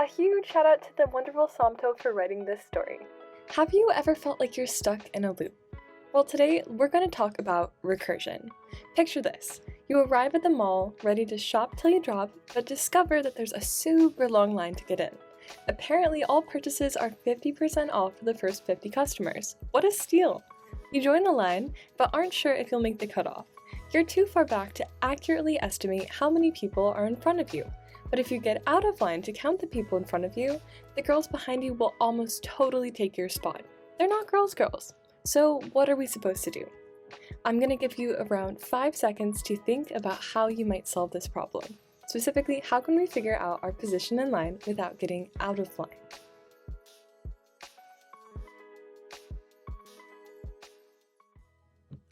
A huge shout out to the wonderful Samto for writing this story. Have you ever felt like you're stuck in a loop? Well, today we're going to talk about recursion. Picture this. You arrive at the mall, ready to shop till you drop, but discover that there's a super long line to get in. Apparently, all purchases are 50% off for the first 50 customers. What a steal! You join the line, but aren't sure if you'll make the cutoff. You're too far back to accurately estimate how many people are in front of you. But if you get out of line to count the people in front of you, the girls behind you will almost totally take your spot. They're not girls. So what are we supposed to do? I'm going to give you around 5 seconds to think about how you might solve this problem. Specifically, how can we figure out our position in line without getting out of line?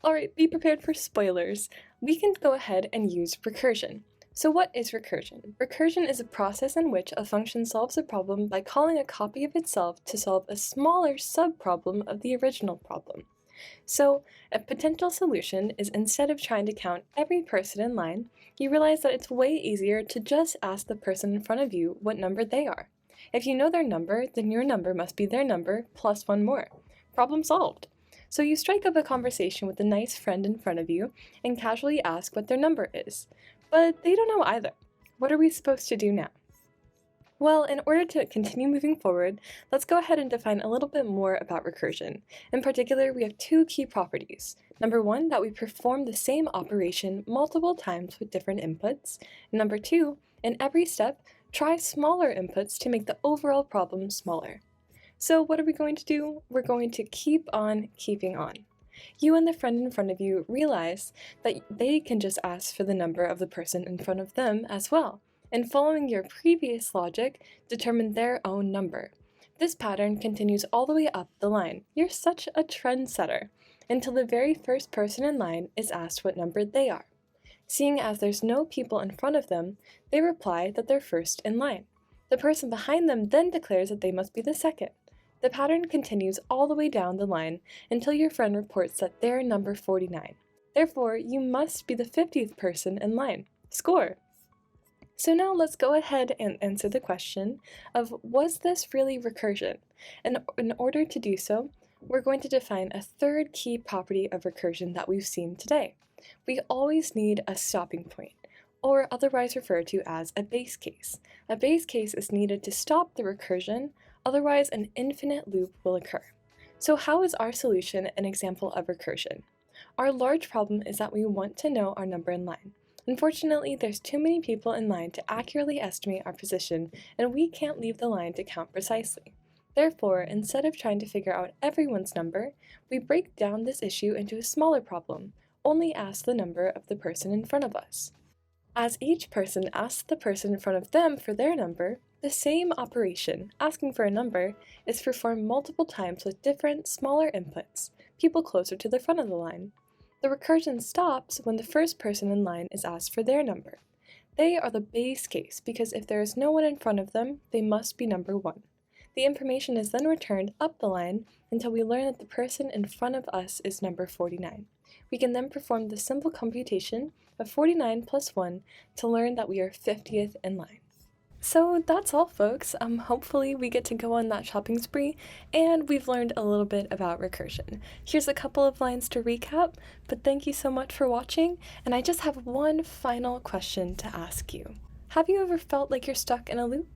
Alright, be prepared for spoilers. We can go ahead and use recursion. So what is recursion? Recursion is a process in which a function solves a problem by calling a copy of itself to solve a smaller subproblem of the original problem. So a potential solution is, instead of trying to count every person in line, you realize that it's way easier to just ask the person in front of you what number they are. If you know their number, then your number must be their number plus one more. Problem solved. So you strike up a conversation with a nice friend in front of you and casually ask what their number is. But they don't know either. What are we supposed to do now? Well, in order to continue moving forward, let's go ahead and define a little bit more about recursion. In particular, we have two key properties. Number one, that we perform the same operation multiple times with different inputs. And number two, in every step, try smaller inputs to make the overall problem smaller. So what are we going to do? We're going to keep on keeping on. You and the friend in front of you realize that they can just ask for the number of the person in front of them as well, and following your previous logic, determine their own number. This pattern continues all the way up the line. You're such a trendsetter, until the very first person in line is asked what number they are. Seeing as there's no people in front of them, they reply that they're first in line. The person behind them then declares that they must be the second. The pattern continues all the way down the line until your friend reports that they're number 49. Therefore, you must be the 50th person in line. Score! So now let's go ahead and answer the question of, was this really recursion? And in order to do so, we're going to define a third key property of recursion that we've seen today. We always need a stopping point, or otherwise referred to as a base case. A base case is needed to stop the recursion, otherwise an infinite loop will occur. So how is our solution an example of recursion? Our large problem is that we want to know our number in line. Unfortunately, there's too many people in line to accurately estimate our position, and we can't leave the line to count precisely. Therefore, instead of trying to figure out everyone's number, we break down this issue into a smaller problem. Only ask the number of the person in front of us. As each person asks the person in front of them for their number, the same operation, asking for a number, is performed multiple times with different, smaller inputs, people closer to the front of the line. The recursion stops when the first person in line is asked for their number. They are the base case because if there is no one in front of them, they must be number 1. The information is then returned up the line until we learn that the person in front of us is number 49. We can then perform the simple computation of 49 plus 1 to learn that we are 50th in line. So that's all, folks. Hopefully we get to go on that shopping spree, and we've learned a little bit about recursion. Here's a couple of lines to recap, but thank you so much for watching, and I just have one final question to ask you. Have you ever felt like you're stuck in a loop?